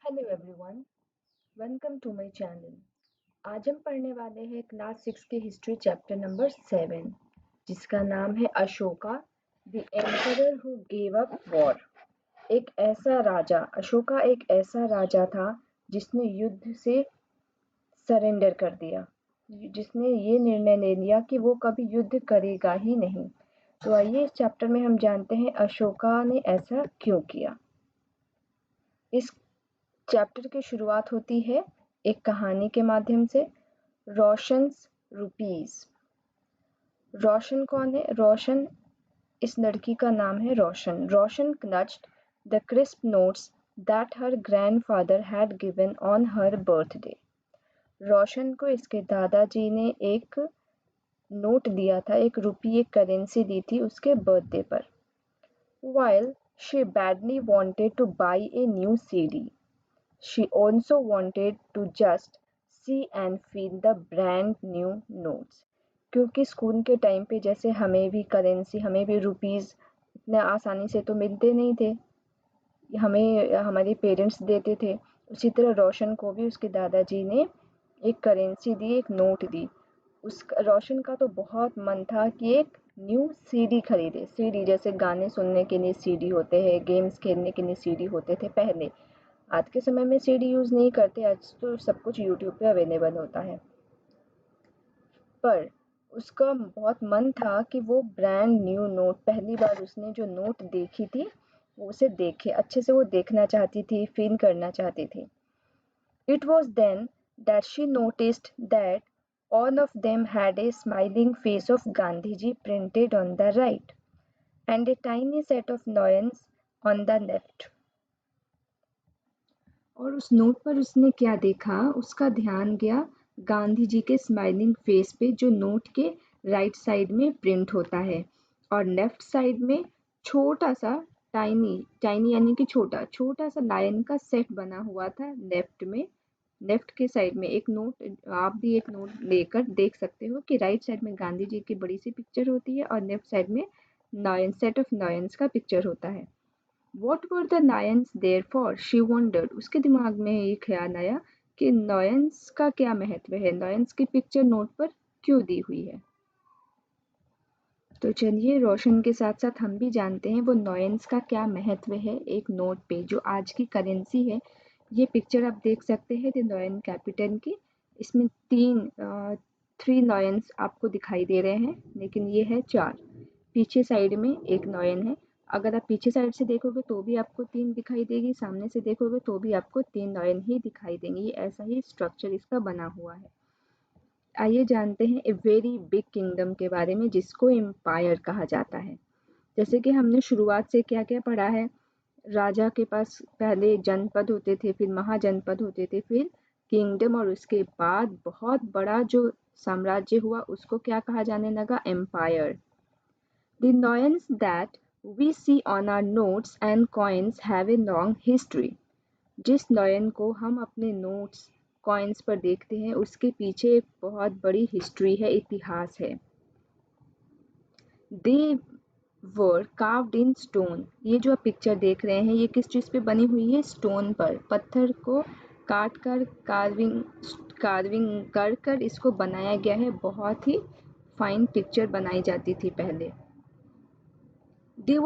Hello everyone, welcome to my channel. आज हम पढ़ने वाले हैं क्लास 6 की हिस्ट्री चैप्टर नंबर 7 जिसका नाम है Ashoka the emperor who gave up war. Ashoka एक ऐसा राजा था जिसने युद्ध से सरेंडर कर दिया, जिसने ये निर्णय ले लिया कि वो कभी युद्ध करेगा ही नहीं। तो आइए इस चैप्टर में हम जानते हैं अशोका ने ऐसा क्यों किया। इस चैप्टर की शुरुआत होती है एक कहानी के माध्यम से। रोशन्स रुपीज। रोशन कौन है? रोशन, इस लड़की का नाम है रोशन। रोशन clutched the crisp notes that her grandfather had given on her birthday. रोशन को इसके दादाजी ने एक नोट दिया था, एक रुपये, एक करेंसी दी थी उसके बर्थडे पर। While she badly wanted to buy a new CD, she also wanted to just see and feel the brand new notes. क्योंकि स्कूल के टाइम पे जैसे हमें भी करेंसी, हमें भी रुपीस इतने आसानी से तो मिलते नहीं थे, हमें हमारे पेरेंट्स देते थे। उसी तरह रोशन को भी उसके दादाजी ने एक करेंसी दी, एक नोट दी। उस रोशन का तो बहुत मन था कि एक न्यू सीडी खरीदे। सीडी जैसे गाने सुनने के लिए सीडी होते हैं, गेम्स खेलने के लिए सीडी होते थे पहले। आज के समय में सीडी यूज़ नहीं करते, आज तो सब कुछ यूट्यूब पे अवेलेबल होता है। पर उसका बहुत मन था कि वो ब्रांड न्यू नोट, पहली बार उसने जो नोट देखी थी वो उसे देखे, अच्छे से वो देखना चाहती थी, फील करना चाहती थी। It was then that she noticed that all of them had a smiling face of Gandhiji printed on the right and a tiny set of lions on the left. और उस नोट पर उसने क्या देखा, उसका ध्यान गया गांधी जी के स्माइलिंग फेस पे, जो नोट के राइट साइड में प्रिंट होता है, और लेफ्ट साइड में छोटा सा टाइनी टाइनी यानी कि छोटा छोटा सा लायन का सेट बना हुआ था। लेफ्ट में, लेफ्ट के साइड में एक नोट, आप भी एक नोट लेकर देख सकते हो कि राइट साइड में गांधी जी की बड़ी सी पिक्चर होती है और लेफ्ट साइड में लायन, सेट ऑफ लायंस का पिक्चर होता है। What were the lions there for? She wondered. उसके दिमाग में ये ख्याल आया कि लायंस का क्या महत्व है, लायंस की पिक्चर नोट पर क्यों दी हुई है। तो चलिए रोशन के साथ साथ हम भी जानते हैं वो लायंस का क्या महत्व है एक नोट पे, जो आज की करेंसी है। ये पिक्चर आप देख सकते हैं द लायन कैपिटल की। इसमें थ्री लायंस आपको दिखाई दे रहे हैं, लेकिन ये है चार। पीछे साइड में एक लायन है। अगर आप पीछे साइड से देखोगे तो भी आपको तीन दिखाई देगी, सामने से देखोगे तो भी आपको तीन लायन ही दिखाई देंगे। ये ऐसा ही स्ट्रक्चर इसका बना हुआ है। आइए जानते हैं ए वेरी बिग किंगडम के बारे में, जिसको एम्पायर कहा जाता है। जैसे कि हमने शुरुआत से क्या क्या पढ़ा है, राजा के पास पहले जनपद होते थे, फिर महाजनपद होते थे, फिर किंगडम, और उसके बाद बहुत बड़ा जो साम्राज्य हुआ उसको क्या कहा जाने लगा? Empire. The lions that we see on our notes and coins have a long history. जिस लायन को हम अपने नोट्स, कॉइन्स पर देखते हैं, उसके पीछे एक बहुत बड़ी हिस्ट्री है, इतिहास है। They were carved in stone. ये जो आप पिक्चर देख रहे हैं ये किस चीज़ पे बनी हुई है? स्टोन पर, पत्थर को काट कर कार्विंग कर कर इसको बनाया गया है। बहुत ही फाइन पिक्चर बनाई जाती थी पहले। They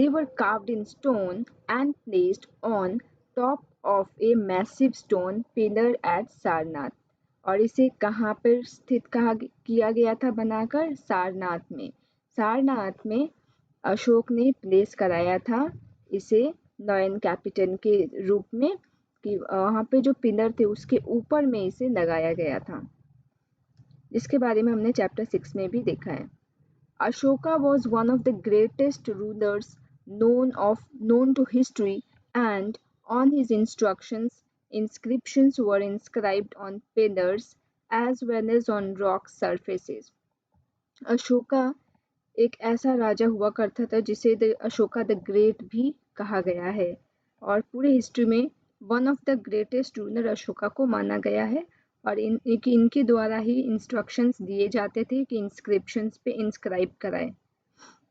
were carved in stone and placed on top of a massive stone pillar at Sarnath. और इसे कहाँ पर स्थित किया गया था बनाकर? सारनाथ में। सारनाथ में अशोक ने प्लेस कराया था इसे लायन कैपिटल के रूप में, कि वहाँ पे जो पिलर थे उसके ऊपर में इसे लगाया गया था, जिसके बारे में हमने चैप्टर 6 में भी देखा है। Ashoka was one of the greatest rulers known to history, and on his instructions, inscriptions were inscribed on pillars as well as on rock surfaces. Ashoka एक ऐसा राजा हुआ करता था जिसे अशोका द ग्रेट भी कहा गया है, और पूरे हिस्ट्री में one of the greatest ruler Ashoka को माना गया है। और इनके द्वारा ही इंस्ट्रक्शंस दिए जाते थे कि इंस्क्रिप्शंस पे इंस्क्राइब कराए।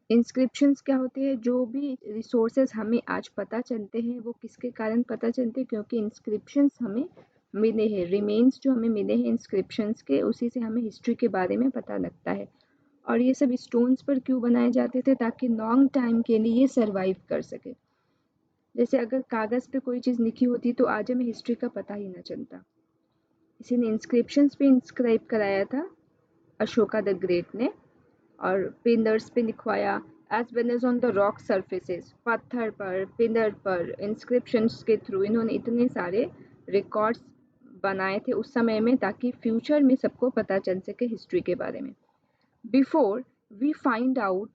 इंस्क्रिप्शंस क्या होते हैं? जो भी रिसोर्सेज हमें आज पता चलते हैं वो किसके कारण पता चलते हैं? क्योंकि इंस्क्रिप्शंस हमें मिले हैं, रिमेन्स जो हमें मिले हैं इंस्क्रिप्शंस के, उसी से हमें हिस्ट्री के बारे में पता लगता है। और ये सब स्टोन्स पर क्यों बनाए जाते थे? ताकि लॉन्ग टाइम के लिए ये सर्वाइव कर सके। जैसे अगर कागज़ पे कोई चीज़ लिखी होती तो आज हमें हिस्ट्री का पता ही ना चलता। इसी ने इंस्क्रिप्शंस पे इंस्क्राइब कराया था अशोका द ग्रेट ने, और पिलर्स पे लिखवाया as well as on the rock surfaces, पत्थर पर, पिलर पर इंस्क्रिप्शंस के थ्रू इन्होंने इतने सारे रिकॉर्ड्स बनाए थे उस समय में, ताकि फ्यूचर में सबको पता चल सके हिस्ट्री के बारे में। Before we find out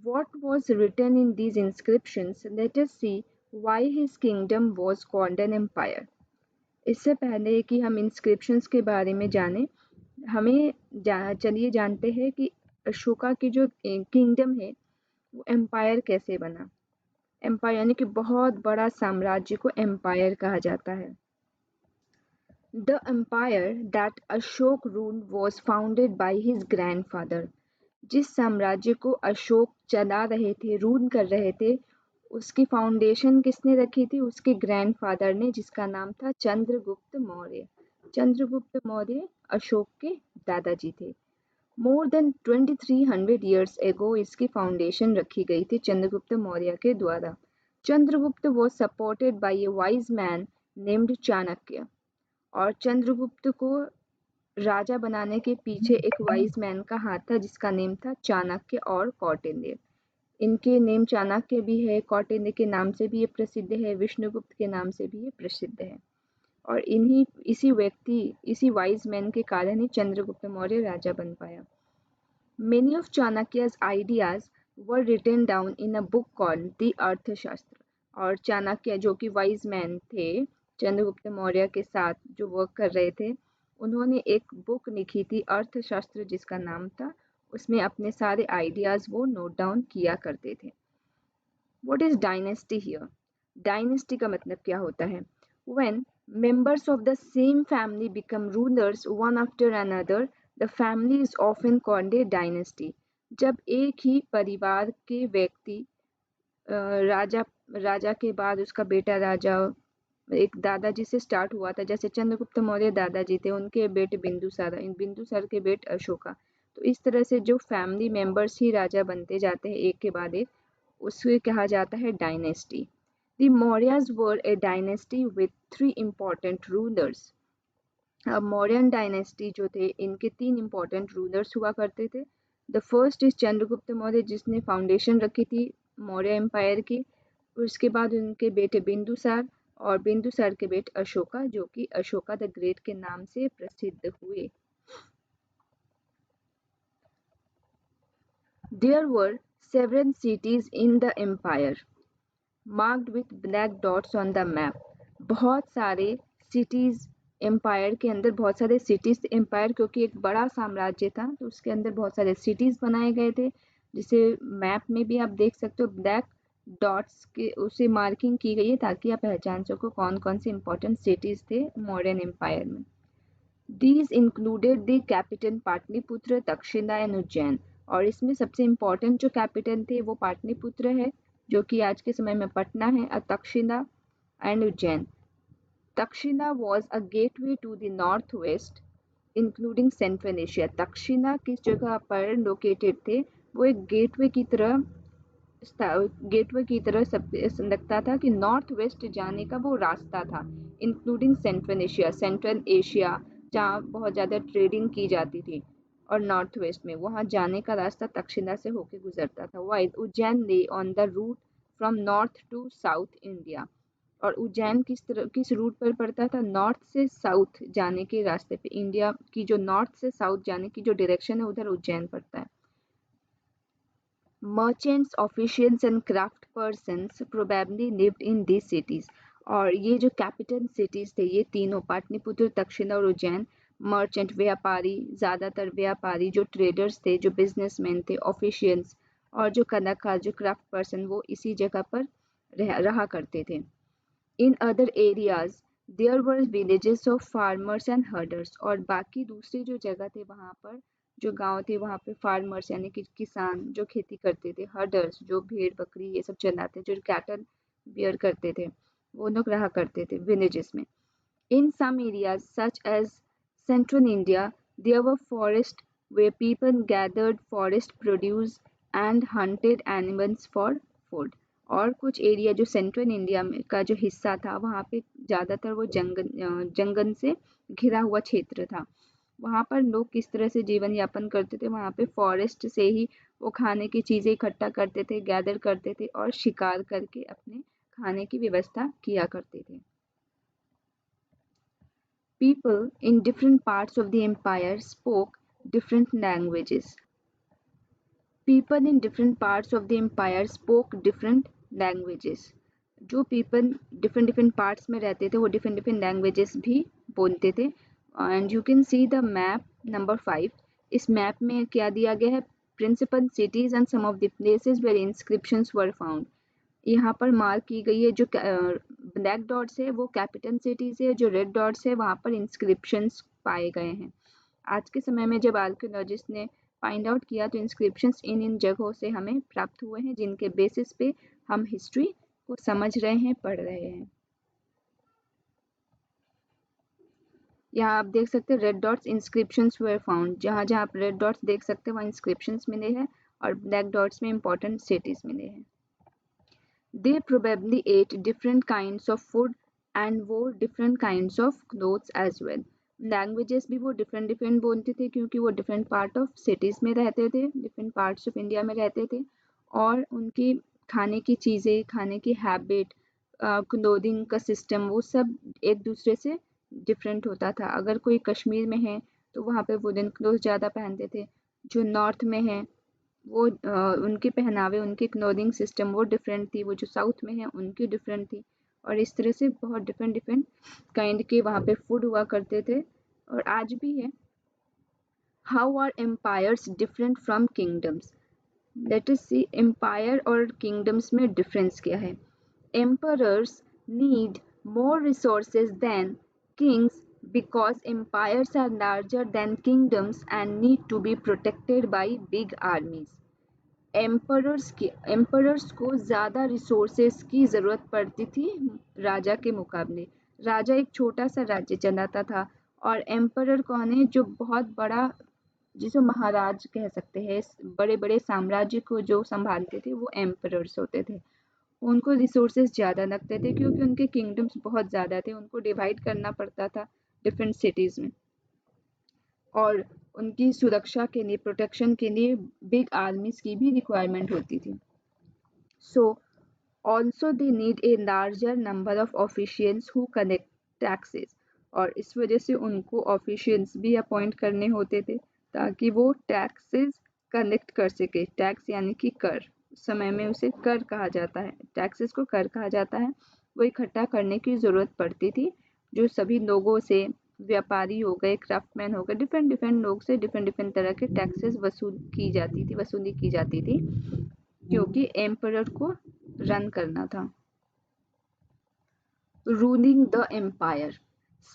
what was written in these inscriptions, let us see why his kingdom was called an empire. इससे पहले कि हम इंस्क्रिप्शंस के बारे में जानें, हमें चलिए जानते हैं कि अशोका की जो किंगडम है वो एम्पायर कैसे बना। एम्पायर यानी कि बहुत बड़ा साम्राज्य को एम्पायर कहा जाता है। The empire that Ashok ruled was founded by his grandfather. जिस साम्राज्य को अशोक चला रहे थे, रूल कर रहे थे, उसकी फाउंडेशन किसने रखी थी? उसके ग्रैंडफादर ने, जिसका नाम था चंद्रगुप्त मौर्य। चंद्रगुप्त मौर्य अशोक के दादाजी थे। मोर देन 2300 ईयर्स एगो इसकी फाउंडेशन रखी गई थी चंद्रगुप्त मौर्य के द्वारा। Chandragupta was supported by A wise man named Chanakya, और चंद्रगुप्त को राजा बनाने के पीछे एक वाइज मैन का हाथ था जिसका नेम था चाणक्य और कौटिल्य। इनके नेम चाणक्य भी है, कौटिल्य के नाम से भी ये प्रसिद्ध है, विष्णुगुप्त के नाम से भी ये प्रसिद्ध है। और इसी वाइज मैन के कारण ही चंद्रगुप्त मौर्य राजा बन पाया। Many of Chanakya's ideas were written down in a book called The अर्थशास्त्र। और चाणक्य जो कि वाइज मैन थे चंद्रगुप्त मौर्य के साथ जो वर्क कर रहे थे, उन्होंने एक बुक लिखी थी अर्थशास्त्र जिसका नाम था। उसमें अपने सारे आइडियाज वो नोट डाउन किया करते थे। What is dynasty here? Dynasty का मतलब क्या होता है? When members of the same family become rulers one after another, the family is often called a dynasty. जब एक ही परिवार के व्यक्ति राजा राजा के बाद उसका बेटा राजा, एक दादाजी से स्टार्ट हुआ था, जैसे चंद्रगुप्त मौर्य दादाजी थे, उनके बेटे बिंदुसार, इन बिंदुसार के बेटे अशोका। तो इस तरह से जो फैमिली मेंबर्स ही राजा बनते जाते हैं एक के बाद एक, उसे कहा जाता है dynasty. The Mauryas were a dynasty with 3 important rulers. अब मौर्यन डायनेस्टी जो थे, इनके 3 इंपॉर्टेंट रूलर्स हुआ करते थे। The first is Chandragupta Maurya जिसने फाउंडेशन रखी थी मौर्य एम्पायर की। उसके बाद उनके बेटे बिंदुसार, और बिंदुसार के बेटे अशोका, जो कि अशोका द ग्रेट के नाम से प्रसिद्ध हुए। There were several cities in the empire marked with black dots on the map. बहुत सारे cities एम्पायर के अंदर, बहुत सारे cities एम्पायर क्योंकि एक बड़ा साम्राज्य था तो उसके अंदर बहुत सारे cities बनाए गए थे, जिसे मैप में भी आप देख सकते हो ब्लैक डॉट्स के उसे मार्किंग की गई है ताकि आप पहचान सको कौन कौन से इंपॉर्टेंट सिटीज थे मौर्यन एम्पायर में। These included the capital Pataliputra, Takshashila and Ujjain. और इसमें सबसे इम्पोर्टेंट जो कैपिटल थे वो पाटलिपुत्र है जो कि आज के समय में पटना है, और Takshashila and Ujjain. Takshashila was a gateway to the northwest including central Asia। Takshashila किस जगह पर लोकेटेड थे? वो एक गेटवे की तरह सब लगता था कि नॉर्थ वेस्ट जाने का वो रास्ता था, including central Asia, central Asia जहाँ बहुत ज़्यादा ट्रेडिंग की जाती थी, और नॉर्थ वेस्ट में वहाँ जाने का रास्ता तक्षशिला से होकर गुजरता था। While Ujjain lay on the route from north to south India. और उज्जैन किस रूट पर पड़ता था? नॉर्थ से साउथ जाने के रास्ते पे। इंडिया की जो नॉर्थ से साउथ जाने की जो डायरेक्शन है उधर उज्जैन पड़ता है। Merchants, officials and craft persons probably lived in these cities। और ये जो कैपिटल सिटीज थे ये तीनों पाटलिपुत्र, तक्षशिला और उज्जैन, मर्चेंट व्यापारी, ज़्यादातर व्यापारी, जो ट्रेडर्स थे, जो बिजनेसमैन थे, ऑफिशियल्स और जो कलाकार, जो क्राफ्ट पर्सन, वो इसी जगह पर रहा करते थे। In other areas there were villages of farmers and herders. और बाकी दूसरी जो जगह थे वहाँ पर जो गांव थे वहाँ पे फार्मर्स यानी कि किसान जो खेती करते थे, हर्डर्स जो भेड़ बकरी ये सब चलाते, जो कैटल बियर करते थे, वो लोग रहा करते थे विलेजेस में। In some areas, such as central India, there were forests where people gathered forest produce and hunted animals for food. और कुछ एरिया जो सेंट्रल इंडिया में का जो हिस्सा था वहाँ पे ज़्यादातर वो जंगल से घिरा हुआ क्षेत्र था। वहाँ पर लोग किस तरह से जीवन यापन करते थे, वहाँ पे फॉरेस्ट से ही वो खाने की चीज़ें इकट्ठा करते थे, गैदर करते थे और शिकार करके अपने खाने की व्यवस्था किया करते थे। People in different parts of the empire spoke different languages. People in different parts of the empire spoke different languages. जो people different parts में रहते थे वो different languages भी बोलते थे। And you can see the map number 5. इस map में क्या दिया गया है? Principal cities and some of the places where inscriptions were found. यहाँ पर मार्क की गई है जो ब्लैक डॉट्स है वो कैपिटल सिटीज है, जो रेड डॉट्स है वहाँ पर इंस्क्रिप्शंस पाए गए हैं। आज के समय में जब आर्कियोलॉजिस्ट ने फाइंड आउट किया तो इंस्क्रिप्शंस इन जगहों से हमें प्राप्त हुए हैं, जिनके बेसिस पे हम हिस्ट्री को समझ रहे हैं, पढ़ रहे हैं। यहाँ आप देख सकते हैं red dots inscriptions were found, जहाँ जहाँ आप रेड डॉट्स देख सकते हैं वहाँ इंस्क्रिप्शंस मिले हैं और ब्लैक डॉट्स में इंपॉर्टेंट सिटीज मिले हैं। They probably ate different kinds of food and wore different kinds of clothes as well. Languages भी वो डिफरेंट बोलते थे क्योंकि वो डिफरेंट पार्ट ऑफ सिटीज़ में रहते थे, डिफरेंट पार्ट्स ऑफ इंडिया में रहते थे और उनकी खाने की चीज़ें, खाने की हैबिट, क्लोथिंग का सिस्टम वो सब एक दूसरे से डिफरेंट होता था। अगर कोई कश्मीर में है तो वहाँ पे वुलन क्लोथ ज़्यादा पहनते थे, जो नॉर्थ में है वो उनके पहनावे, उनकी क्लोथिंग सिस्टम वो डिफरेंट थी, वो जो साउथ में है उनकी डिफरेंट थी और इस तरह से बहुत डिफरेंट काइंड के वहाँ पे फूड हुआ करते थे और आज भी है। How are empires different from kingdoms? Let us see empire और किंगडम्स में डिफरेंस क्या है। Emperors need more resources than kings because empires are larger than kingdoms and need to be protected by big armies. Emperors को ज़्यादा resources की ज़रूरत पड़ती थी राजा के मुकाबले। राजा एक छोटा सा राज्य चलाता था और एम्परर कौन है? जो बहुत बड़ा, जिसे महाराज कह सकते हैं, बड़े बड़े साम्राज्य को जो संभालते थे वो एम्परर्स होते थे। उनको रिसोर्सेज ज़्यादा लगते थे क्योंकि उनके किंगडम्स बहुत ज़्यादा थे, उनको डिवाइड करना पड़ता था डिफरेंट सिटीज़ में और उनकी सुरक्षा के लिए, प्रोटेक्शन के लिए बिग आर्मीज की भी रिक्वायरमेंट होती थी। So also they need a larger number of officials who collect taxes, और इस वजह से उनको ऑफिशियल्स भी अपॉइंट करने होते थे ताकि वो टैक्सेस कलेक्ट कर सके। टैक्स यानी कि कर, उस समय में उसे कर कहा जाता है, टैक्सेस को कर कहा जाता है। वो इकट्ठा करने की ज़रूरत पड़ती थी, जो सभी लोगों से, व्यापारी हो गए, क्राफ्टमैन हो गए, डिफरेंट लोग से डिफरेंट तरह के टैक्सेस वसूली की जाती थी क्योंकि एम्परर को रन करना था। रूलिंग द एम्पायर,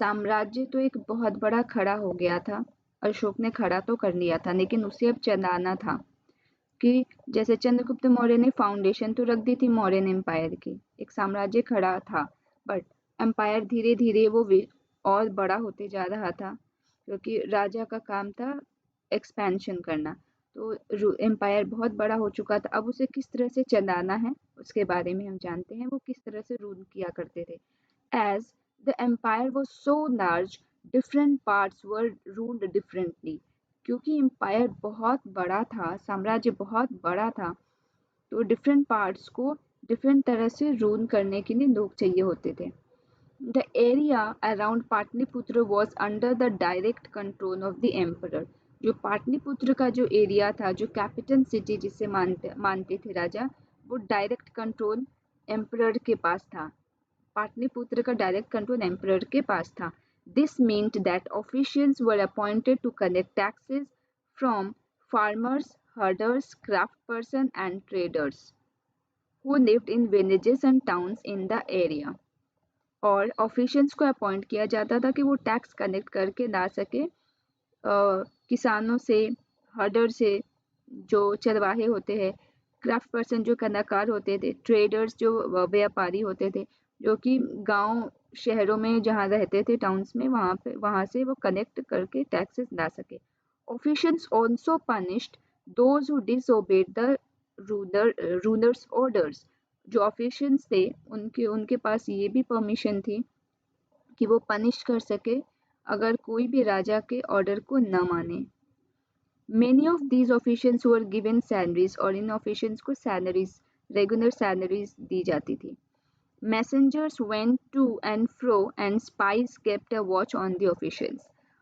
साम्राज्य तो एक बहुत बड़ा खड़ा हो गया था, अशोक ने खड़ा तो कर लिया था लेकिन उसे अब चलाना था। कि जैसे चंद्रगुप्त मौर्य ने फाउंडेशन तो रख दी थी मौर्यन एम्पायर की, एक साम्राज्य खड़ा था, बट एम्पायर धीरे धीरे वो और बड़ा होते जा रहा था क्योंकि राजा का काम था एक्सपेंशन करना। तो एम्पायर बहुत बड़ा हो चुका था, अब उसे किस तरह से चलाना है उसके बारे में हम जानते हैं, वो किस तरह से रूल किया करते थे। As the empire was so large, different parts were ruled differently. क्योंकि एम्पायर बहुत बड़ा था, साम्राज्य बहुत बड़ा था, तो डिफरेंट पार्ट्स को डिफरेंट तरह से रूल करने के लिए लोग चाहिए होते थे। The area around Pataliputra was under the direct control of the emperor. जो पाटलिपुत्र का जो एरिया था, जो कैपिटल सिटी जिसे मानते थे राजा, वो डायरेक्ट कंट्रोल एम्परर के पास था। पाटलिपुत्र का डायरेक्ट कंट्रोल एम्परर के पास था। This meant that officials were appointed to collect taxes from farmers, herders, craft person and traders who lived in villages and towns in the area। और officials को appoint किया जाता था कि वो टैक्स कलेक्ट करके ला सके किसानों से, हर्डर से जो चरवाहे होते हैं, क्राफ्ट पर्सन जो कलाकार होते थे, ट्रेडर्स जो व्यापारी होते थे, जो कि गांव शहरों में जहाँ रहते थे, टाउन्स में, वहाँ से वो कलेक्ट करके टैक्सेस ला सके। Officials also punished those who disobeyed the rulers orders. जो ऑफिशियल्स थे उनके पास ये भी परमिशन थी कि वो पनिश कर सके अगर कोई भी राजा के ऑर्डर को न माने। Many of these officials were given salaries और इन officials को salaries, regular salaries दी जाती थी। Messengers went to and fro and spies kept a watch on the officials।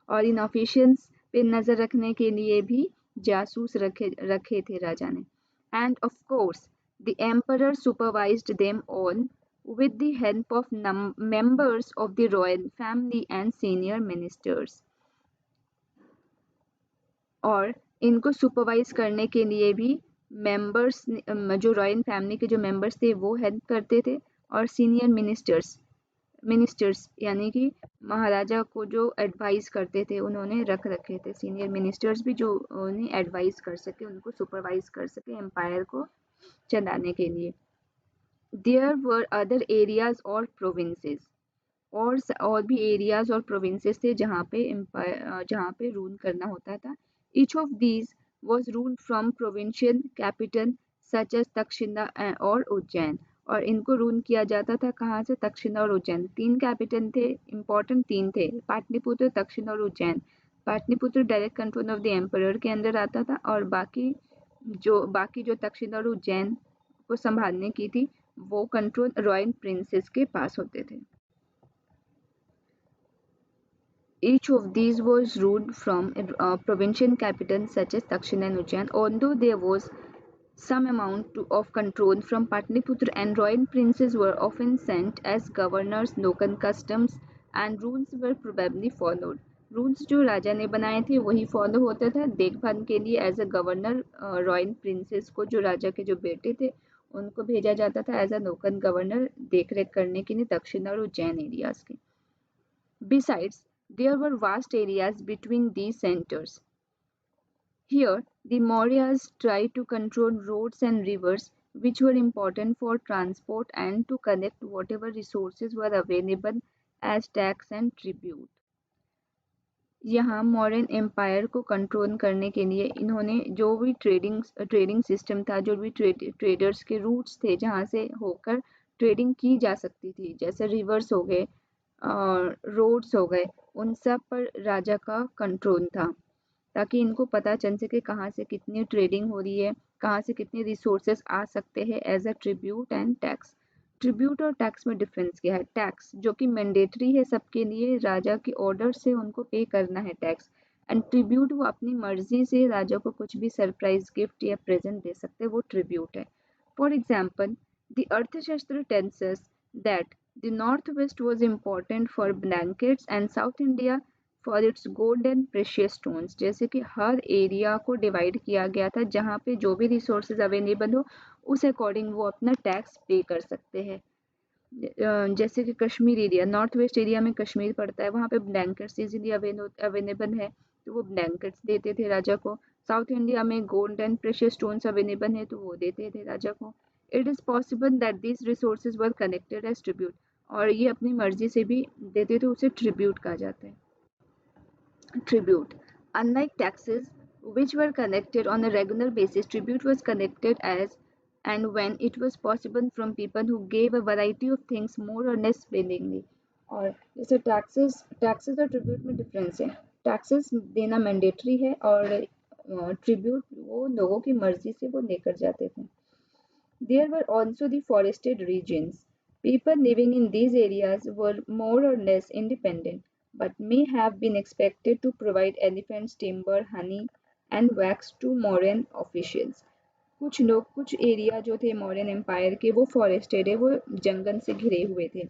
और इन officials पे नजर रखने के लिए भी जासूस रखे थे राजा ने। And of course, the emperor supervised them all with the help of members of the royal family and senior ministers। और इनको सुपरवाइज करने के लिए भी मेंबर्स, जो रॉयल फैमिली के जो मेंबर्स थे वो हेल्प करते थे, और सीनियर मिनिस्टर्स यानी कि महाराजा को जो एडवाइस करते थे उन्होंने रख रखे थे। सीनियर मिनिस्टर्स भी जो उन्हें एडवाइस कर सके, उनको सुपरवाइज कर सके एम्पायर को चलाने के लिए। देयर वर अदर एरियाज और प्रोविंसेस, और भी एरियाज और प्रोविंसेस थे जहाँ पे रूल करना होता था। Each of these was ruled from provincial capital such as Takshashila और उज्जैन, और इनको रूल किया जाता था कहाँ से? तक्षशिला और उज्जैन। 3 कैपिटल थे, इम्पोर्टेंट 3 थे, पाटलिपुत्र, तक्षशिला और Ujjain. Pataliputra direct control of the emperor के अंदर आता था, और बाकी जो तक्षशिला और उज्जैन को संभालने की थी वो कंट्रोल रॉयल प्रिंसेस के पास होते थे। Each of these was ruled from provincial capitals such as Takshina and Ujjain, although there was some amount of control from Patliputra, and royal princes were often sent as governors, local customs and rules were probably followed। Rules जो राजा ने बनाए थे वही follow होता था। देखभाल के लिए as a governor royal princes को, जो राजा के जो बेटे थे, उनको भेजा जाता था एज अ लोकल गवर्नर देख रेख करने के लिए दक्षिण और उज्जैन एरियाज के। Besides, there were vast areas between these centers. Here, the Mauryas tried to control roads and rivers, which were important for transport, and to collect whatever resources were available as tax and tribute। यहाँ modern empire को control करने के लिए इन्होंने जो भी trading system था, जो भी ट्रेडर्स के रूट्स थे जहाँ से होकर ट्रेडिंग की जा सकती थी, जैसे रिवर्स हो गए, रोड्स हो गए, उन सब पर राजा का कंट्रोल था, ताकि इनको पता चल सके कहाँ से कितनी ट्रेडिंग हो रही है, कहाँ से कितने रिसोर्सेस आ सकते हैं as a tribute and tax. Tribute और टैक्स में डिफरेंस क्या है? टैक्स जो कि मैंडेटरी है सबके लिए, राजा के ऑर्डर से उनको पे करना है टैक्स, एंड ट्रिब्यूट वो अपनी मर्जी से राजा को कुछ भी सरप्राइज गिफ्ट या प्रेजेंट दे सकते हैं, वो ट्रिब्यूट है। फॉर एग्जाम्पल, द अर्थशास्त्र tells us that the north west was important for blankets and south India for its gold and precious stones. जैसे कि हर एरिया को डिवाइड किया गया था, जहाँ पे जो भी रिसोर्सेज अवेलेबल हो उस अकॉर्डिंग वो अपना टैक्स पे कर सकते हैं। जैसे कि Kashmir area, north west area में कश्मीर पड़ता है, वहाँ पे ब्लैंकेट्स इजीली अवेलेबल है तो वो ब्लैंकेट्स देते थे राजा को। साउथ इंडिया में gold and precious stones available है तो वो देते थे राजा को। It is possible that this resources were connected as tribute, और ये अपनी मर्जी से भी देते थे, उसे ट्रिब्यूट कहा जाता है। Tribute. Unlike taxes, which were collected on a regular basis, tribute was collected as and when it was possible from people who gave a variety of things more or less willingly। और जैसे taxes और tribute में difference है। Taxes देना mandatory है, और tribute वो लोगों की मर्जी से वो लेकर जाते थे। There were also the forested regions. People living in these areas were more or less independent, but may have been expected to provide elephants, timber, honey, and wax to Mauryan officials। कुछ area जो थे Mauryan empire के, वो forested है, वो जंगल से घिरे हुए थे।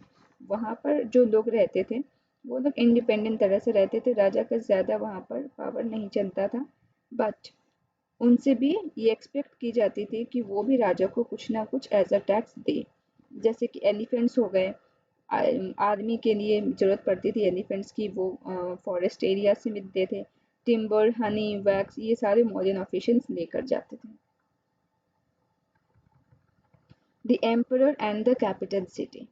वहाँ पर जो लोग रहते थे वो लोग इंडिपेंडेंट तरह से रहते थे, राजा का ज़्यादा वहाँ पर पावर नहीं चलता था, बट उनसे भी ये एक्सपेक्ट की जाती थी कि वो भी राजा को कुछ ना कुछ एज अ टैक्स दे। जैसे कि एलिफेंट्स हो गए, आर्मी के लिए ज़रूरत पड़ती थी एलिफेंट्स की, वो फॉरेस्ट एरिया से मिलते थे। टिम्बर, हनी, वैक्स, ये सारे मौर्यन ऑफिशियल्स लेकर जाते थे। The emperor and the capital city.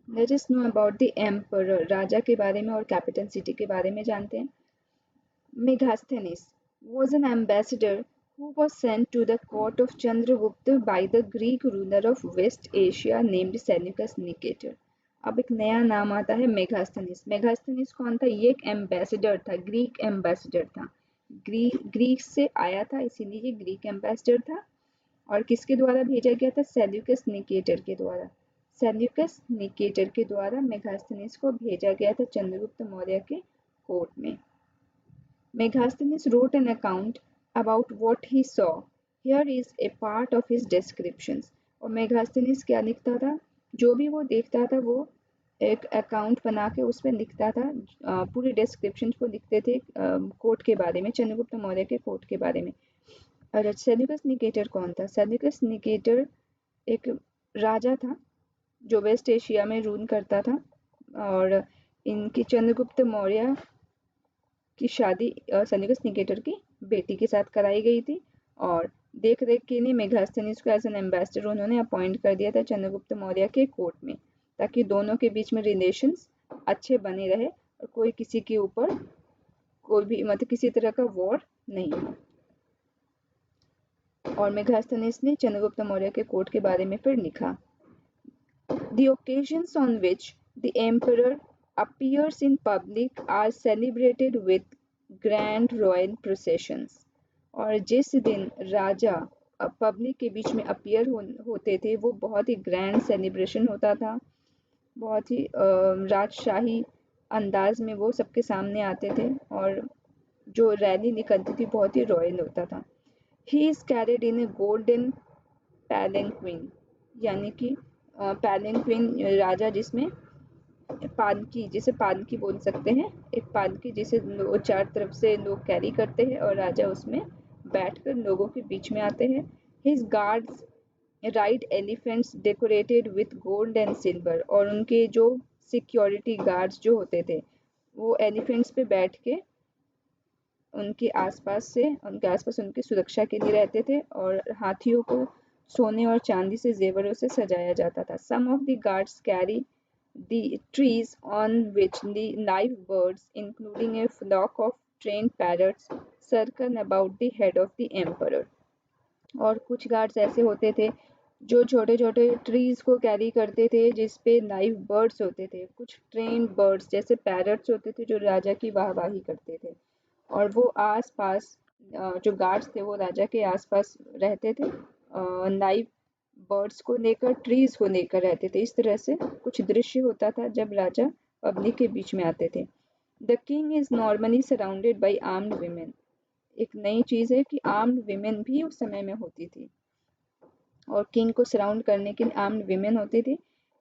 Let us know about the emperor, राजा के बारे में और कैपिटल सिटी के बारे में जानते हैं। Megasthenes was an ambassador who was sent to the court of Chandragupta by the Greek ruler of West Asia named Seleucus Nicator। अब एक नया नाम आता है मेगास्थनीस। मेगास्थनीस कौन था? ये एक एम्बेसडर था, ग्रीक एम्बेसडर था, ग्रीक से आया था, इसीलिए ये ग्रीक एम्बेसडर था। और किसके द्वारा भेजा गया था? सेल्यूकस निकेटर के द्वारा। सेल्यूकस निकेटर के द्वारा मेगास्थनीस को भेजा गया था चंद्रगुप्त मौर्य के कोर्ट में। Megasthenes wrote an account about what he saw. Here is a part of his descriptions। और मेगास्थनीस क्या लिखता था? जो भी वो देखता था वो एक अकाउंट बना के उसमें लिखता था, पूरे डिस्क्रिप्शन को लिखते थे कोर्ट के बारे में, चंद्रगुप्त मौर्य के कोर्ट के बारे में। और सेल्यूकस निकेटर कौन था? सेल्यूकस निकेटर एक राजा था जो वेस्ट एशिया में रूल करता था, और इनकी चंद्रगुप्त मौर्य की शादी सेल्यूकस निकेटर की बेटी के साथ कराई गई थी। और देख रेख के लिए मेगास्थनीस को एज एन एम्बेसडर उन्होंने अपॉइंट कर दिया था चंद्रगुप्त मौर्य के कोर्ट में, ताकि दोनों के बीच में रिलेशंस अच्छे बने रहे और कोई किसी के ऊपर कोई भी मतलब किसी तरह का वॉर नहीं हो। और मेगास्थनीस ने चंद्रगुप्त मौर्य के कोर्ट के बारे में फिर लिखा। The occasions on which the emperor appears in public are celebrated with grand royal processions। और जिस दिन राजा पब्लिक के बीच में अपीयर होते थे वो बहुत ही ग्रैंड सेलिब्रेशन होता था, बहुत ही राजशाही अंदाज में वो सबके सामने आते थे, और जो रैली निकलती थी बहुत ही रॉयल होता था। He is carried in a golden palanquin, यानी कि पैलेंक्विन राजा जिसमें पालकी, जिसे पालकी बोल सकते हैं, एक पालकी जिसे चार तरफ से लोग कैरी करते हैं और राजा उसमें बैठकर लोगों के बीच में आते हैं। His guards ride elephants decorated with gold and silver. और उनके जो सिक्योरिटी गार्ड्स जो होते थे वो एलिफेंट्स पे बैठ के उनके आसपास उनकी सुरक्षा के लिए रहते थे, और हाथियों को सोने और चांदी से जेवरों से सजाया जाता था। Some of the guards carry the trees on which the live birds, including a flock of trained parrots, circle about the head of the emperor। और कुछ गार्ड्स ऐसे होते थे जो छोटे छोटे ट्रीज को कैरी करते थे जिस पे लाइव बर्ड्स होते थे, कुछ ट्रेन बर्ड्स जैसे पैरट्स होते थे जो राजा की वाहवाही करते थे, और वो आस पास जो गार्ड्स थे वो राजा के आसपास रहते थे, लाइव बर्ड्स को लेकर, ट्रीज को लेकर रहते थे। इस तरह से कुछ दृश्य होता था जब राजा पब्लिक के बीच में आते थे। The king is normally surrounded by armed women. एक नई चीज है कि आर्म्ड विमेन भी उस समय में होती थी, और किंग को सराउंड करने के लिए आर्म्ड विमेन होती थी।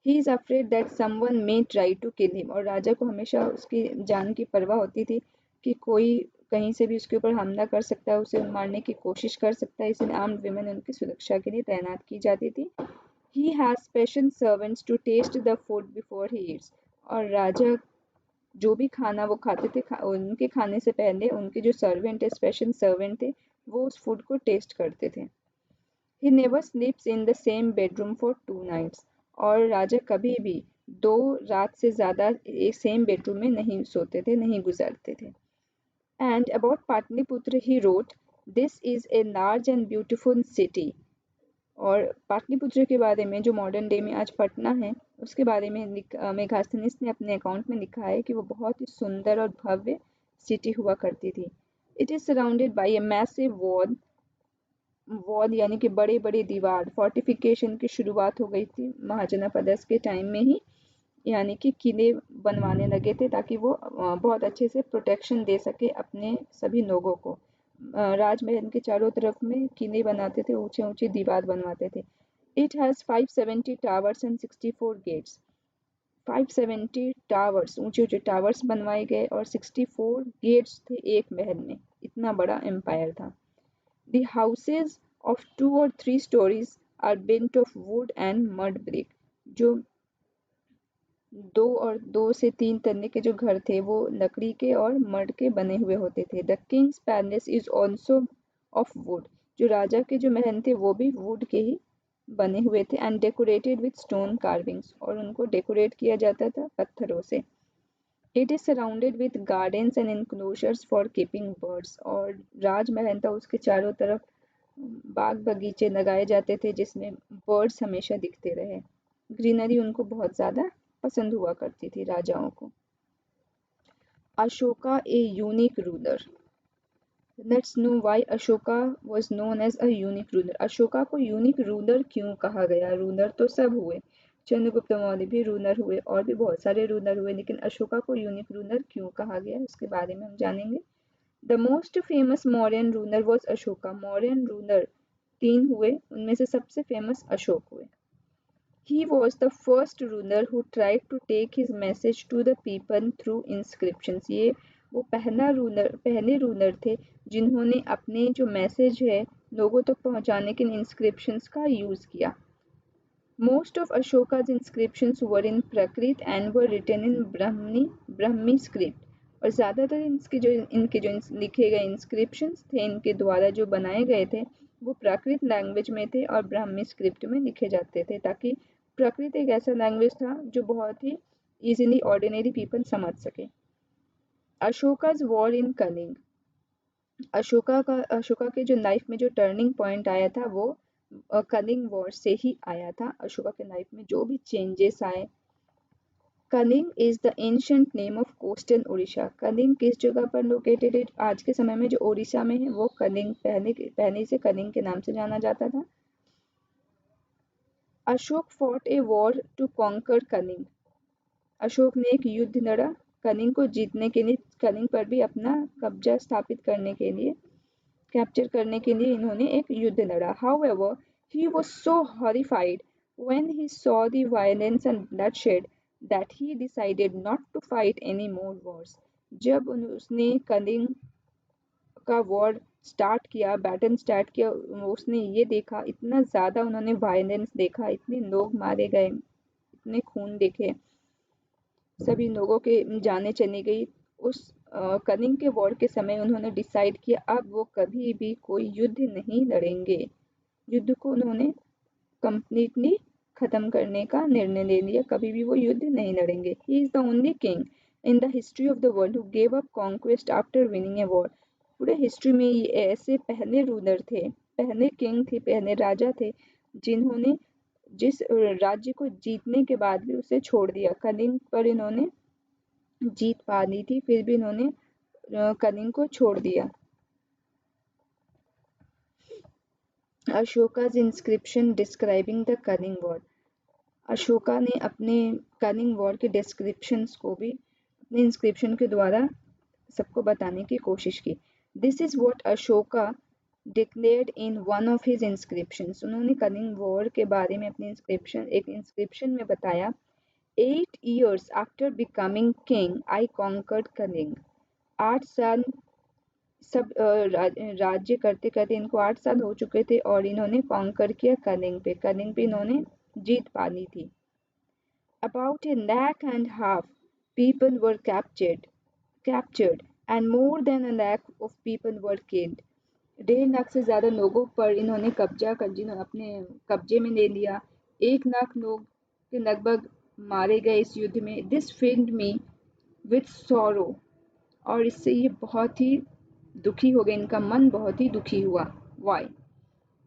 He is afraid that someone may try to kill him. और राजा को हमेशा उसकी जान की परवाह होती थी कि कोई कहीं से भी उसके ऊपर हमला कर सकता है, उसे मारने की कोशिश कर सकता है, इसलिए आर्म्ड विमेन उनकी सुरक्षा के लिए तैनात की जाती थी। He has special servants to taste the food before he eats. और राजा जो भी खाना वो खाते थे, उनके खाने से पहले उनके जो सर्वेंट है, स्पेशल सर्वेंट थे, वो उस फूड को टेस्ट करते थे। He never sleeps in the same bedroom for 2 nights। और राजा कभी भी 2 रात से ज़्यादा एक सेम बेडरूम में नहीं सोते थे, नहीं गुजारते थे। And about Pataliputra he wrote, This is a large and beautiful city। और पाटलिपुत्र के बारे में जो मॉडर्न डे में आज पटना है उसके बारे में मेगास्थनीस ने अपने अकाउंट में लिखा है कि वो बहुत ही सुंदर और भव्य सिटी हुआ करती थी। It is surrounded by a massive wall यानी कि बड़े बड़े दीवार। फोर्टिफिकेशन की शुरुआत हो गई थी महाजनापदस के टाइम में ही, यानी कि किले बनवाने लगे थे ताकि वो बहुत अच्छे से प्रोटेक्शन दे सके अपने सभी लोगों को। राजमहल के चारों तरफ में किले बनाते थे, ऊंचे ऊंचे दीवार बनवाते थे। It has 570 towers and 64 gates. 570 towers, ऊंचे ऊंचे टावर्स बनवाए गए, और 64 गेट्स थे एक महल में। इतना बड़ा एम्पायर था। The houses of 2 or 3 stories are built of wood and mud brick। जो 2 से 3 तल्ले के जो घर थे वो लकड़ी के और मड के बने हुए होते थे। The Kings palace is also of would, जो राजा के जो महल थे वो भी वुड के ही बने हुए थे। And decorated with stone carvings, और उनको डेकोरेट किया जाता था पत्थरों से। It is surrounded with gardens and enclosures for keeping birds, और राजमहल था उसके चारों तरफ बाग बगीचे लगाए जाते थे जिसमें बर्ड्स हमेशा दिखते रहे। ग्रीनरी उनको बहुत ज़्यादा पसंद हुआ करती थी राजाओं को। Ashoka a unique ruler. Let's know why Ashoka was known as a unique ruler. Ashoka को यूनिक रूलर क्यों कहा गया? रूलर तो सब हुए, चंद्रगुप्त मौर्य भी रूलर हुए और भी बहुत सारे रूलर हुए, लेकिन अशोका को यूनिक रूलर क्यों कहा गया उसके बारे में हम जानेंगे। The most famous Mauryan ruler was Ashoka. Mauryan ruler 3 हुए, उनमें से सबसे फेमस अशोक हुए। He was the first ruler who tried to take his message to the people through inscriptions. ये वो पहले रूलर थे जिन्होंने अपने जो मैसेज है लोगों तक पहुंचाने के लिए इंस्क्रिप्शंस का यूज किया। Most of Ashoka's inscriptions were in Prakrit and were written in Brahmi script. और ज़्यादातर इनके जो लिखे गए इंस्क्रिप्शंस थे, इनके द्वारा जो बनाए गए थे वो प्राकृत लैंग्वेज में थे और ब्राह्मी स्क्रिप्ट में लिखे जाते थे, ताकि प्राकृत एक ऐसा लैंग्वेज था जो बहुत ही इजीली ऑर्डिनरी पीपल समझ सके। Ashoka's war in cunning. Ashoka के जो लाइफ में जो टर्निंग पॉइंट आया था वो कनिंग वॉर से ही आया था। अशोका के लाइफ में जो भी चेंजेस आए। Cunning is the ancient name of coastal Orissa. Cunning किस जगह पर लोकेटेड है? आज के समय में जो उड़ीसा में है वो कनिंग, पहले से कनिंग के नाम से जाना जाता था। Ashok fought a war to conquer Kalinga. Ashok ने एक युद्ध लड़ा कनिंग को जीतने के लिए, कनिंग पर भी अपना कब्जा स्थापित करने के लिए, कैप्चर करने के लिए इन्होंने एक युद्ध लड़ा। However, he was so horrified when he saw the violence and bloodshed that he decided not to fight any more wars. जब उसने कनिंग का वॉर स्टार्ट किया, बैटल स्टार्ट किया, उसने ये देखा इतना ज़्यादा उन्होंने वायलेंस देखा, इतने लोग मारे गए, इतने खून देखे, सभी लोगों के जाने चली गई। उस कनिंग के वॉर के समय उन्होंने डिसाइड किया अब वो कभी भी कोई युद्ध नहीं लड़ेंगे। युद्ध को उन्होंने कंप्लीटली खत्म करने का निर्णय ले लिया, कभी भी वो युद्ध नहीं लड़ेंगे। He is the only king in the history of the world who gave up conquest after winning a war. पूरे हिस्ट्री में ये ऐसे पहले रूलर थे, पहले किंग थे, पहले राजा थे जिन्होंने जिस राज्य को जीतने के बाद भी उसे छोड़ दिया। कनिंग पर इन्होंने जीत पा ली थी, फिर भी इन्होंने कनिंग को छोड़ दिया। अशोका's inscription describing the cunning war. Ashoka ने अपने कनिंग वॉर के डिस्क्रिप्शंस को भी अपने इंस्क्रिप्शन के द्वारा सबको बताने की कोशिश की। This is what Ashoka declared in one of his inscriptions. उन्होंने कनिंग वॉर के बारे में अपने एक इंस्क्रिप्शन में बताया। 8 years after becoming king, I conquered cunning. 8 साल सब राज्य करते करते इनको 8 साल हो चुके थे और इन्होंने कॉन्कर किया कनिंग पे। कनिंग पे इन्होंने जीत पा ली थी। About 1.5 lakh people were captured and more than 1 lakh of people were killed. 1.5 lakh से ज़्यादा लोगों पर इन्होंने कब्जा कर, जिन्होंने अपने कब्जे में ले लिया। 1 लाख लोग के लगभग मारे गए इस युद्ध में। This field me with sorrow, और इससे ये बहुत ही दुखी हो गए, इनका मन बहुत ही दुखी हुआ। Y?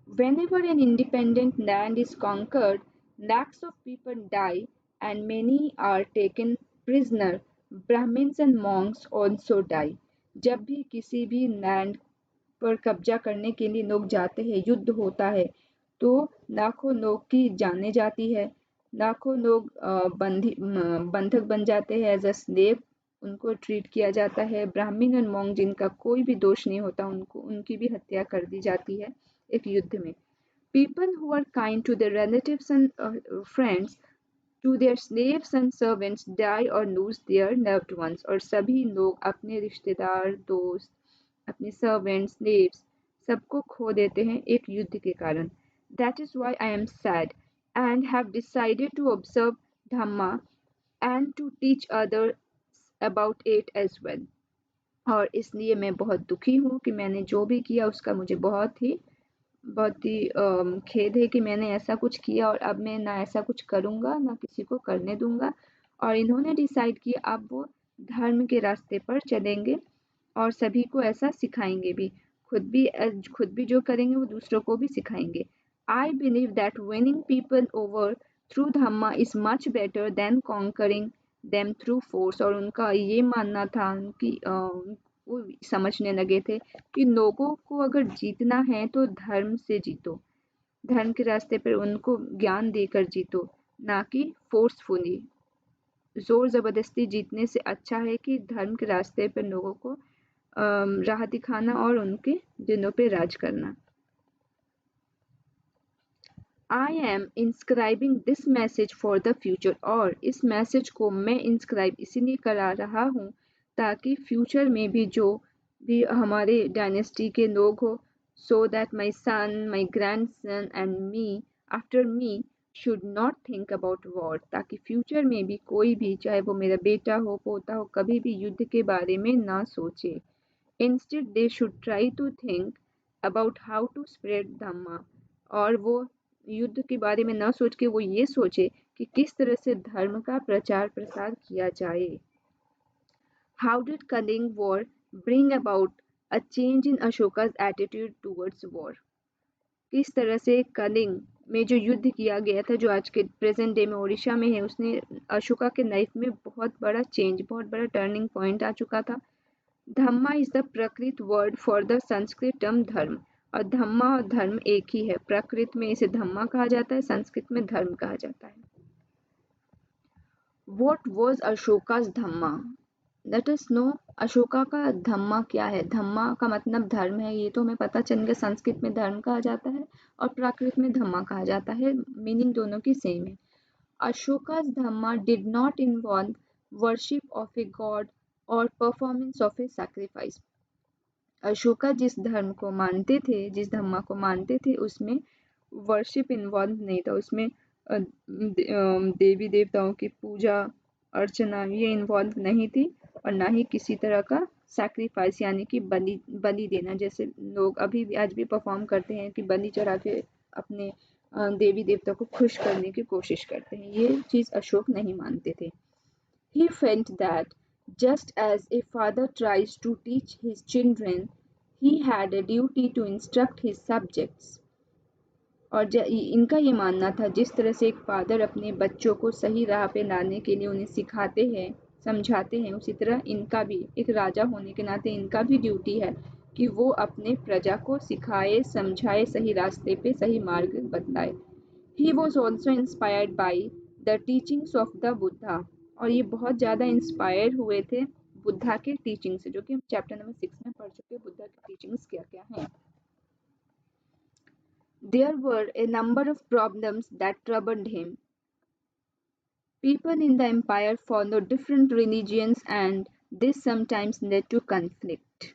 Whenever an independent land is conquered, lakhs of people die and many are taken prisoner. Brahmins and monks also die. जब भी किसी भी लैंड पर कब्जा करने के लिए लोग जाते हैं, युद्ध होता है, तो लाखों लोग की जाने जाती है, लाखों लोग बंधक बन जाते हैं, एज अ स्लेव उनको ट्रीट किया जाता है। ब्राह्मण और मोंग जिनका कोई भी दोष नहीं होता, उनकी भी हत्या कर दी जाती है एक युद्ध में। People who are kind to their relatives and friends, to their slaves and servants die or lose their loved ones. और सभी लोग अपने रिश्तेदार, दोस्त, अपने सर्वेंट्स, स्लेव्स सबको खो देते हैं एक युद्ध के कारण। That is why I am sad and have decided to observe Dhamma and to teach others about it as well. और इसलिए मैं बहुत दुखी हूँ कि मैंने जो भी किया उसका मुझे बहुत ही खेद है कि मैंने ऐसा कुछ किया और अब मैं ना ऐसा कुछ करूँगा ना किसी को करने दूंगा। और इन्होंने डिसाइड किया अब वो धर्म के रास्ते पर चलेंगे और सभी को ऐसा सिखाएंगे भी। खुद भी जो करेंगे वो दूसरों को भी सिखाएंगे। I believe that winning people over through Dhamma is much better than conquering them through force. और उनका ये मानना था कि वो समझने लगे थे कि लोगों को अगर जीतना है तो धर्म से जीतो, धर्म के रास्ते पर उनको ज्ञान देकर जीतो, ना कि फोर्सफुली। जोर जबरदस्ती जीतने से अच्छा है कि धर्म के रास्ते पर लोगों को राह दिखाना और उनके दिलों पे राज करना। I am inscribing this message for the future. और इस मैसेज को मैं इंस्क्राइब इसीलिए करा रहा हूँ ताकि फ्यूचर में भी जो भी हमारे डायनेस्टी के लोग हो, so that my son, my grandson and me after me should not think about war. ताकि फ्यूचर में भी कोई भी, चाहे वो मेरा बेटा हो, पोता हो, कभी भी युद्ध के बारे में ना सोचे। Instead they should try to think about how to spread Dhamma. और वो युद्ध के बारे में न सोच के वो ये सोचे कि किस तरह से धर्म का प्रचार प्रसार किया जाए। How did Kalinga war bring about a change in Ashoka's attitude towards war. किस तरह से कलिंग में जो युद्ध किया गया था, जो आज के प्रेजेंट डे में उड़ीसा में है, उसने अशोका के लाइफ में बहुत बड़ा चेंज, बहुत बड़ा टर्निंग पॉइंट आ चुका था। धम्मा इज द प्रकृत word for the Sanskrit term धर्म। और धम्मा और धर्म एक ही है। प्रकृत में इसे धम्मा कहा जाता है, संस्कृत में धर्म कहा जाता है। What was Ashoka's Dhamma? Let us know Ashoka का धम्मा क्या है। धम्मा का मतलब धर्म है, ये तो हमें पता चल गया। संस्कृत में धर्म कहा जाता है और प्राकृत में धम्मा कहा जाता है, मीनिंग दोनों की सेम है। Ashoka's Dhamma did not involve worship of a god or performance of a sacrifice. Ashoka जिस धर्म को मानते थे, जिस धम्मा को मानते थे, उसमें वर्शिप इन्वॉल्व नहीं था। उसमें देवी देवताओं की पूजा अर्चना ये इन्वॉल्व नहीं थी और ना ही किसी तरह का सैक्रिफाइस यानी कि बलि बलि देना, जैसे लोग अभी भी आज भी परफॉर्म करते हैं कि बलि चढ़ा के अपने देवी देवता को खुश करने की कोशिश करते हैं। ये चीज़ अशोक नहीं मानते थे। He felt that just as a father tries to teach his children, he had a duty to instruct his subjects. और इनका ये मानना था जिस तरह से एक फादर अपने बच्चों को सही राह पे लाने के लिए उन्हें सिखाते हैं, समझाते हैं, उसी तरह इनका भी एक राजा होने के नाते इनका भी ड्यूटी है कि वो अपने प्रजा को सिखाए, समझाए, सही रास्ते पे सही मार्ग बतलाए। He was also inspired by the teachings of the Buddha। और ये बहुत ज़्यादा इंस्पायर हुए थे बुद्धा के टीचिंग से, जो कि हम चैप्टर नंबर 6 में पढ़ चुके हैं बुद्धा की टीचिंग्स क्या क्या हैं। There were a number of problems that troubled him. People in the empire followed different religions and this sometimes led to conflict।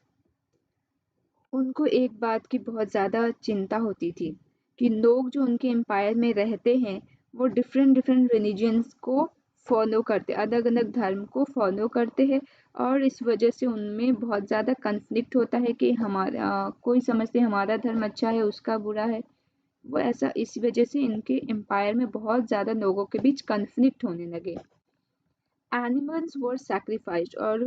उनको एक बात की बहुत ज़्यादा चिंता होती थी कि लोग जो उनके एम्पायर में रहते हैं वो डिफरेंट रिलीजियंस को फॉलो करते, अलग अलग धर्म को फॉलो करते हैं और इस वजह से उनमें बहुत ज़्यादा कन्फ्लिक्ट होता है कि हमारा कोई समझते हमारा धर्म अच्छा है, उसका बुरा है। वो ऐसा इसी वजह से इनके एम्पायर में बहुत ज़्यादा लोगों के बीच कन्फ्लिक्ट होने लगे। Animals were sacrificed. और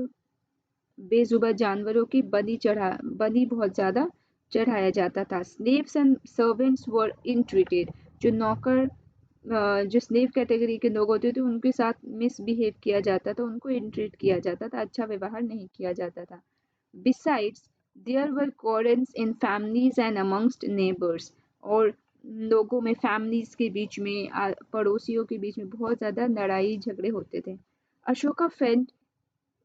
बेजुबान जानवरों की बलि बहुत ज़्यादा चढ़ाया जाता था। Slaves and servants were in treated. जो नौकर जो स्लेव कैटेगरी के लोग होते थे उनके साथ मिसबिहेव किया जाता था, उनको इन ट्रीट किया जाता था, अच्छा व्यवहार नहीं किया जाता था। Besides there were quarrels in families and amongst neighbours. और लोगों में, फैमिलीज के बीच में, पड़ोसियों के बीच में बहुत ज़्यादा लड़ाई झगड़े होते थे। Ashoka felt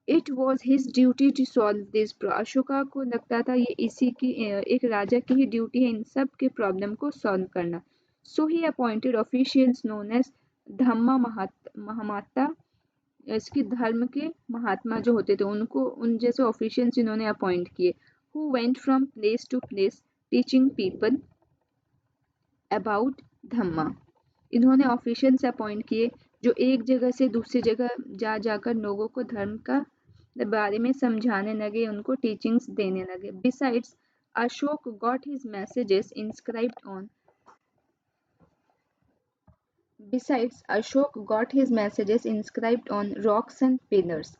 it was his duty to solve this. Ashoka को लगता था ये इसी की एक राजा की ही ड्यूटी है इन सब के प्रॉब्लम को सॉल्व करना। So he appointed officials known as Dhamma Mahamatta. इसकी धर्म के महात्मा जो होते थे उनको उन जैसे ऑफिशियल्स इन्होंने अपॉइंट किए। Who went from place to place teaching people about Dhamma. इन्होंने ऑफिशियल्स अपॉइंट किए जो एक जगह से दूसरी जगह जा जाकर लोगों को धर्म का बारे में समझाने लगे, उनको टीचिंग्स देने लगे। Besides, Ashok got his messages inscribed on Besides, Ashok got his messages inscribed on rocks and pillars.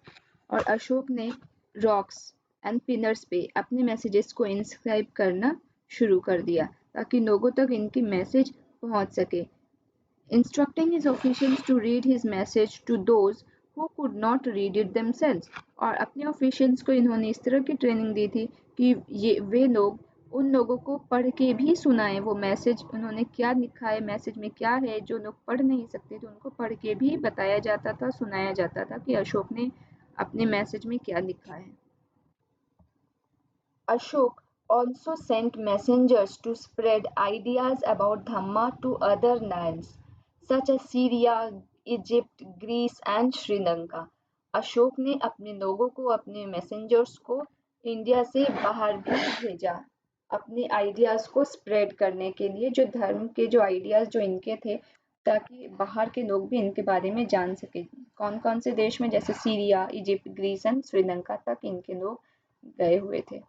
और अशोक ने रॉक्स एंड पिलर्स पे अपने मैसेजेस को इंस्क्राइब करना शुरू कर दिया ताकि लोगों तक इनकी मैसेज पहुंच सके। Instructing his officials to read his message to those who could not read it themselves। और अपने ऑफिशियल्स को इन्होंने इस तरह की ट्रेनिंग दी थी कि ये वे लोग उन लोगों को पढ़ के भी सुनाएं वो मैसेज उन्होंने क्या लिखा है, मैसेज में क्या है। जो लोग पढ़ नहीं सकते थे उनको पढ़ के भी बताया जाता था, सुनाया जाता था कि अशोक ने अपने मैसेज में क्या लिखा है। Ashok also sent messengers to spread ideas about Dhamma to other lands such as Syria, Egypt, Greece and Sri Lanka। Ashok ने अपने लोगों को, अपने मैसेंजर्स को इंडिया से बाहर भी भेजा अपने आइडियाज को स्प्रेड करने के लिए, जो धर्म के जो आइडियाज जो इनके थे, ताकि बाहर के लोग भी इनके बारे में जान सके। कौन कौन से देश में, जैसे Syria, Egypt, Greece and Sri Lanka तक इनके लोग गए हुए थे।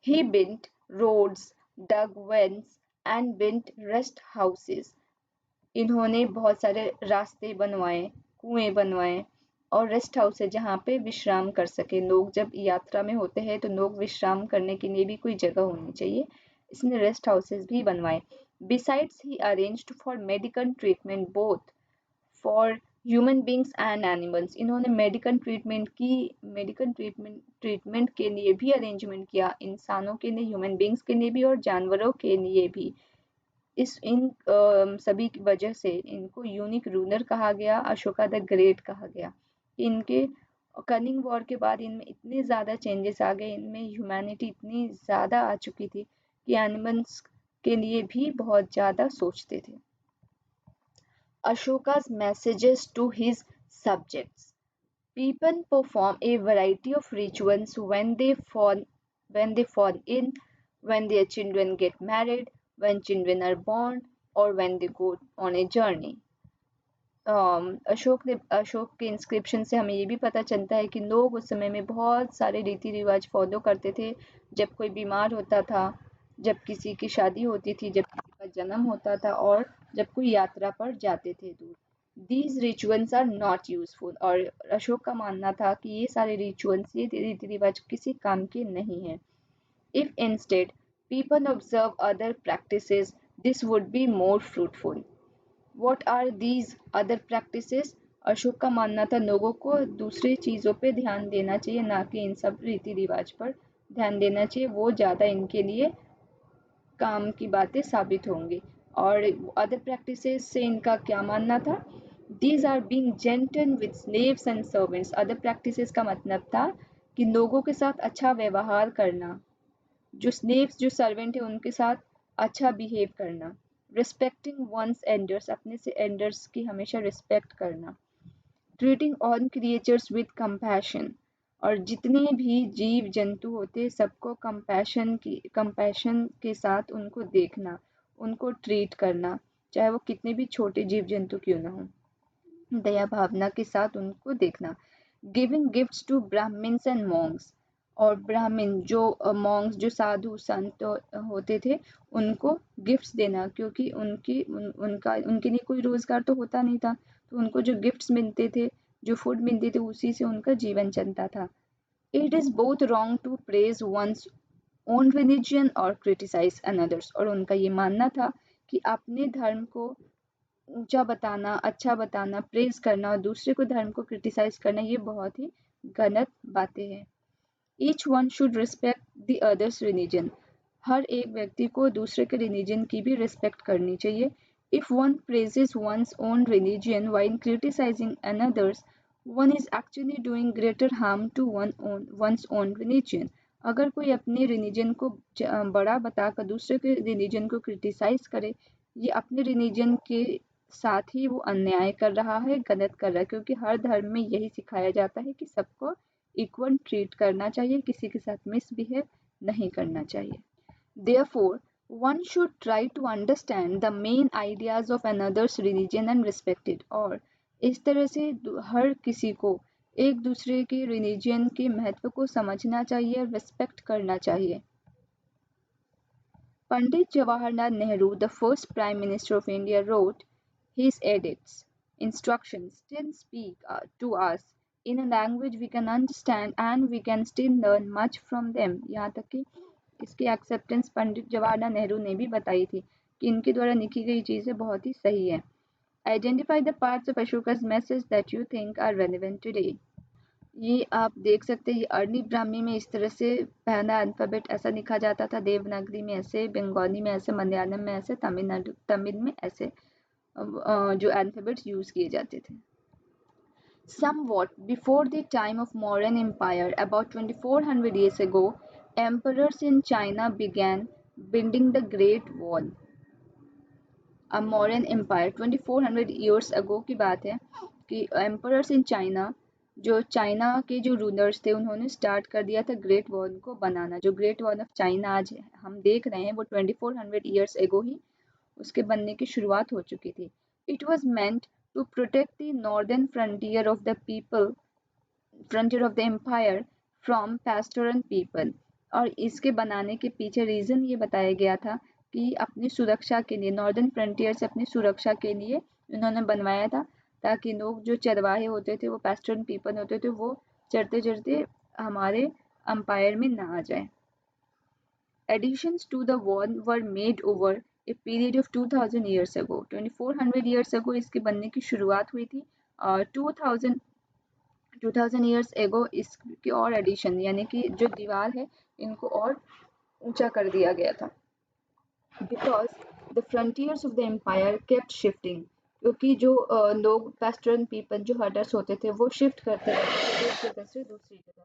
He built roads, dug wells and built rest houses। इन्होंने बहुत सारे रास्ते बनवाए, कुएं बनवाए और रेस्ट हाउस है जहाँ पे विश्राम कर सके लोग। जब यात्रा में होते हैं तो लोग विश्राम करने के लिए भी कोई जगह होनी चाहिए, इसने रेस्ट हाउसेस भी बनवाए। Besides, he arranged for medical treatment both for human beings and animals. इन्होंने मेडिकल ट्रीटमेंट के लिए भी अरेंजमेंट किया, इंसानों के लिए, ह्यूमन बींग्स के लिए भी और जानवरों के लिए भी। इन सभी की वजह से इनको यूनिक रूलर कहा गया, अशोका द ग्रेट कहा गया। इनके कनिंग वॉर के बाद इनमें इतने ज़्यादा चेंजेस आ गए, इनमें ह्यूमैनिटी इतनी ज़्यादा आ चुकी थी कि एनिमल्स के लिए भी बहुत ज़्यादा सोचते थे। Ashoka's messages to his subjects. People perform a variety of rituals when they fall in, when their children get married, when children are born, or when they go on a journey। Ashok के inscription से हमें ये भी पता चलता है कि लोग उस समय में बहुत सारे रीति रिवाज फॉलो करते थे। जब कोई बीमार होता था, जब किसी की शादी होती थी, जब किसी का जन्म होता था और जब कोई यात्रा पर जाते थे दूर। These rituals are not useful। और अशोक का मानना था कि ये सारे रिचुअल्स, ये रीति रिवाज किसी काम के नहीं है। If instead people observe other practices, this would be more fruitful। What are these other practices? Ashok का मानना था लोगों को दूसरी चीज़ों पे ध्यान देना चाहिए, ना कि इन सब रीति रिवाज पर ध्यान देना चाहिए, वो ज़्यादा इनके लिए काम की बातें साबित होंगी। और अदर प्रैक्टिसेस से इनका क्या मानना था? These are being gentle with slaves and servants। Other practices का मतलब था कि लोगों के साथ अच्छा व्यवहार करना, जो स्लेव्स, जो सर्वेंट है उनके साथ अच्छा बिहेव करना। रिस्पेक्टिंग वंस एल्डर्स, अपने से एल्डर्स की हमेशा रिस्पेक्ट करना। Treating all creatures with compassion, और जितने भी जीव जंतु होते सबको कंपैशन के साथ उनको देखना, उनको ट्रीट करना, चाहे वो कितने भी छोटे जीव जंतु क्यों ना हो, दया भावना के साथ उनको देखना। Giving gifts to Brahmans and monks, और ब्राह्मण जो मॉन्क्स, जो साधु संत होते थे, उनको गिफ्ट्स देना, क्योंकि उनके लिए कोई रोजगार तो होता नहीं था, तो उनको जो गिफ्ट्स मिलते थे, जो फूड मिलते थे, उसी से उनका जीवन चलता था। It is both wrong to praise one's own religion और क्रिटिसाइज अनदर्स। और उनका ये मानना था कि अपने धर्म को ऊंचा बताना, अच्छा बताना, प्रेज करना और दूसरे को धर्म को क्रिटिसाइज करना, ये बहुत ही गलत बातें हैं। Each one should respect the others religion. हर एक व्यक्ति को दूसरे के रिलीजन की भी रिस्पेक्ट करनी चाहिए। If one praises one's own religion while criticising others, one is actually doing greater harm to one's own religion. अगर कोई अपने रिलीजन को बड़ा बताकर दूसरे के रिलीजन को क्रिटिसाइज करे, ये अपने रिलीजन के साथ ही वो अन्याय कर रहा है, गलत कर रहा है, क्योंकि हर धर्म में यही सिखाया जाता है कि सबको इक्वल ट्रीट करना चाहिए, किसी के साथ मिसबिहेव नहीं करना चाहिए। Therefore, one should try to understand the main ideas of another's religion and respect it। और इस तरह से हर किसी को एक दूसरे के रिलीजन के महत्व को समझना चाहिए और रिस्पेक्ट करना चाहिए। Pandit Jawaharlal Nehru, the first Prime Minister of India, wrote his edicts. Instructions still speak to us in a language we can understand and we can still learn much from them. यहाँ तक कि इसकी acceptance Pandit Jawaharlal Nehru ने भी बताई थी कि इनके द्वारा लिखी गई चीज़ें बहुत ही सही है। Identify the parts of Ashoka's message that you think are relevant today. ये आप देख सकते हैं, ये अर्ली ब्राह्मी में इस तरह से पहला अल्फ़ाबेट ऐसा लिखा जाता था, देवनागरी में ऐसे, बंगाली में ऐसे, मलयालम में ऐसे, तमिल में ऐसे जो अल्फ़ाबेट्स यूज़ किए जाते थे। Somewhat before the time of modern empire, about 2400 years ago, emperors in China began building the Great Wall. A modern empire 2400 years ago की बात है कि emperors in China, जो चाइना के जो रूलर्स थे, उन्होंने स्टार्ट कर दिया था ग्रेट वॉल को बनाना। जो ग्रेट वॉल ऑफ चाइना आज हम देख रहे हैं वो 2400 ईयर्स एगो ही उसके बनने की शुरुआत हो चुकी थी। It was meant to protect the northern frontier of the people, frontier of the empire from pastoral people. और इसके बनाने के पीछे रीज़न ये बताया गया था कि अपनी सुरक्षा के लिए, नॉर्दर्न फ्रंटियर से अपनी सुरक्षा के लिए उन्होंने बनवाया था, ताकि लोग जो चरवाहे होते थे, वो पेस्टोरन पीपल होते थे, वो चरते चरते हमारे एम्पायर में ना आ जाए। Additions to the wall were made over a period of 2000 years ago. 2400 years ago इसके बनने की शुरुआत हुई थी और 2000 years ago इसके और एडिशन, यानी कि जो दीवार है इनको और ऊंचा कर दिया गया था। Because the frontiers of the empire kept shifting, क्योंकि जो लोग पेस्टोरन पीपल जो हर्डर्स होते थे वो शिफ्ट करते रहते थे एक जगह से दूसरी जगह।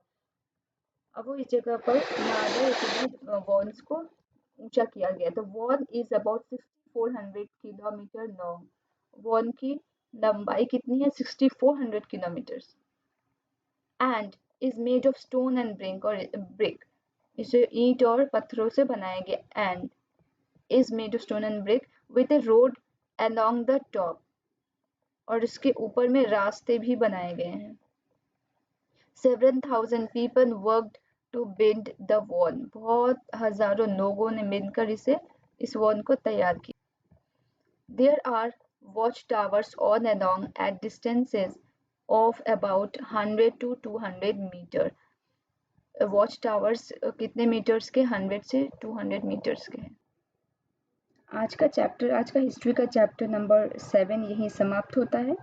अब वो इस जगह पर ना आ जाए इसलिए वॉल्स को ऊंचा किया गया। The wall is about 6400 kilometre long. Wall की लंबाई कितनी है? 6400 kilometres. And is made of stone and brick. इसे ईंट और पत्थरों से बनाया गया। And is made of stone and brick with a road along the top, और इसके ऊपर में रास्ते भी बनाए गए हैं। 7,000 people worked to build the wall. बहुत हजारों लोगों ने मिलकर इस वॉल को तैयार किया। There are watch towers all along at distances of about 100 to 200 meter. Watch towers कितने मीटर्स के? 100 से 200 मीटर्स के हैं। आज का हिस्ट्री का चैप्टर नंबर 7 यहीं समाप्त होता है।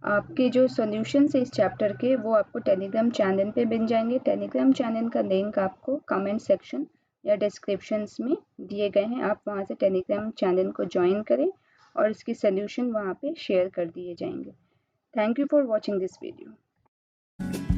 आपके जो सॉल्यूशंस है इस चैप्टर के, वो आपको टेलीग्राम चैनल पे मिल जाएंगे। टेलीग्राम चैनल का लिंक आपको कमेंट सेक्शन या डिस्क्रिप्शंस में दिए गए हैं। आप वहाँ से टेलीग्राम चैनल को ज्वाइन करें और इसकी सॉल्यूशन वहाँ पे शेयर कर दिए जाएंगे। Thank you for watching this video.